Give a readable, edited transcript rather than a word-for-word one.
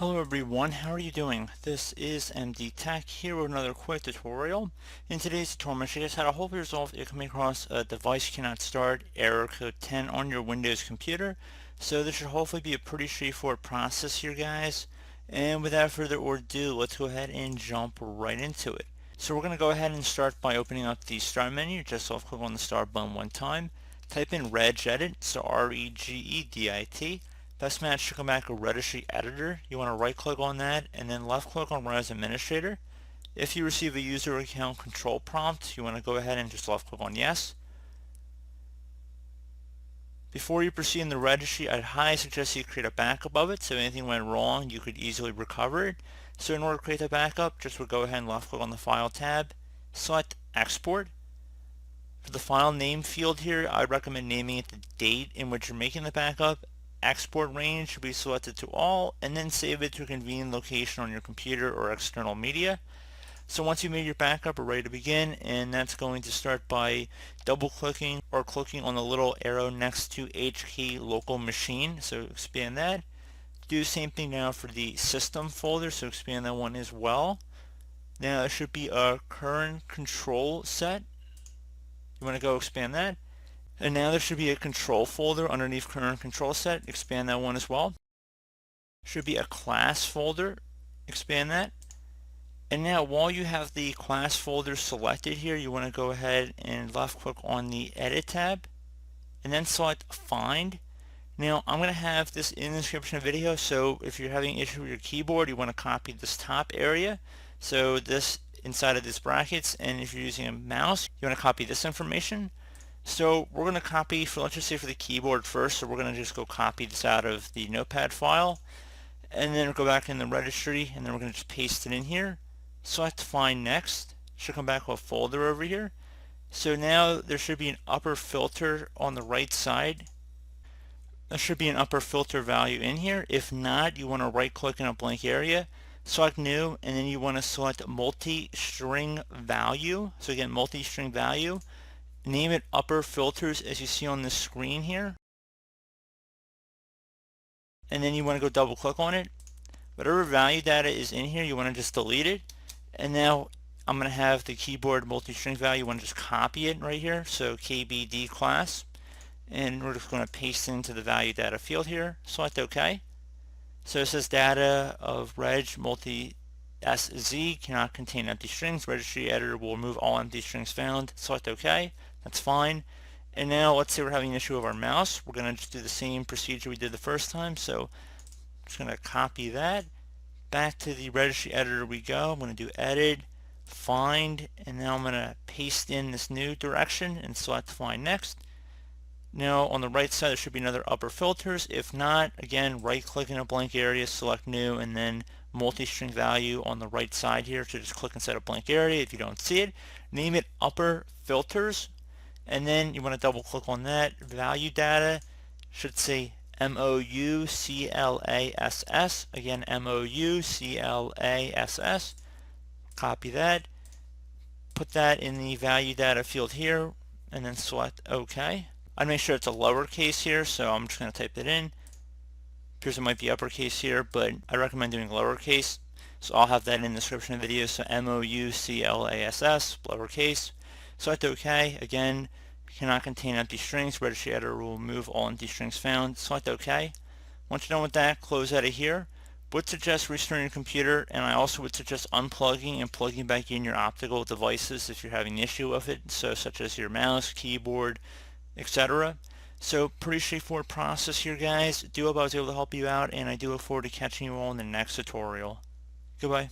Hello everyone, how are you doing? This is MD Tech here with another quick tutorial. In today's tutorial, I'm going to show you guys how to hopefully resolve if you're coming across a device cannot start error code 10 on your Windows computer. So this should hopefully be a pretty straightforward process here, guys. And without further ado, let's go ahead and jump right into it. So we're going to go ahead and start by opening up the Start menu. Just left click on the Start button one time. Type in Regedit, so R-E-G-E-D-I-T. Best match should come back a Registry Editor. You want to right click on that and then left click on Run as Administrator. If you receive a user account control prompt, you want to go ahead and just left click on Yes. Before you proceed in the registry, I'd highly suggest you create a backup of it so if anything went wrong you could easily recover it. So in order to create the backup, just would go ahead and left click on the File tab, select Export. For the file name field here, I'd recommend naming it the date in which you're making the backup. Export range should be selected to all, and then save it to a convenient location on your computer or external media. So once you made your backup, we're ready to begin, and that's going to start by double clicking or clicking on the little arrow next to HK local machine. So expand that. Do the same thing now for the system folder, so expand that one as well. Now it should be a current control set. You want to go expand that. And now there should be a control folder underneath current control set. Expand that one as well. Should be a class folder. Expand that. And now while you have the class folder selected here, you want to go ahead and left click on the Edit tab and then select Find. Now I'm going to have this in the description of the video, so if you're having an issue with your keyboard, you want to copy this top area. So this inside of this brackets, and if you're using a mouse, you want to copy this information. So we're going to copy, for let's just say for the keyboard first, so we're going to just go copy this out of the notepad file and then go back in the registry and then we're going to just paste it in here. Select Find Next. Should come back with a folder over here. So now there should be an upper filter on the right side. There should be an upper filter value in here. If not, you want to right click in a blank area, select New, and then you want to select multi-string value. So again, multi-string value. Name it Upper Filters as you see on the screen here. And then you want to go double click on it. Whatever value data is in here, you want to just delete it. And now I'm going to have the keyboard multi-string value. You want to just copy it right here. So kbdclass. And we're just going to paste into the value data field here. Select OK. So it says data of reg multi SZ cannot contain empty strings. Registry Editor will remove all empty strings found. Select OK. That's fine. And now let's say we're having an issue with our mouse. We're going to just do the same procedure we did the first time. So I'm just going to copy that. Back to the Registry Editor we go. I'm going to do Edit, Find, and now I'm going to paste in this new direction and select Find Next. Now on the right side there should be another Upper Filters. If not, again, right click in a blank area, select New, and then multi-string value on the right side here. So just click inside a blank area if you don't see it. Name it Upper Filters, and then you want to double click on that. Value data should say mouclass. Again, mouclass. Copy that. Put that in the value data field here, and then select OK. I'd make sure it's a lowercase here, so I'm just going to type it in. Appears it might be uppercase here, but I recommend doing lowercase. So I'll have that in the description of the video. So mouclass, lowercase. Select OK. Again, cannot contain empty strings. Registry Editor will remove all empty strings found. Select OK. Once you're done with that, close out of here. Would suggest restarting your computer, and I also would suggest unplugging and plugging back in your optical devices if you're having an issue with it, so such as your mouse, keyboard, etc. So pretty straightforward process here, guys. Do hope I was able to help you out, and I do look forward to catching you all in the next tutorial. Goodbye.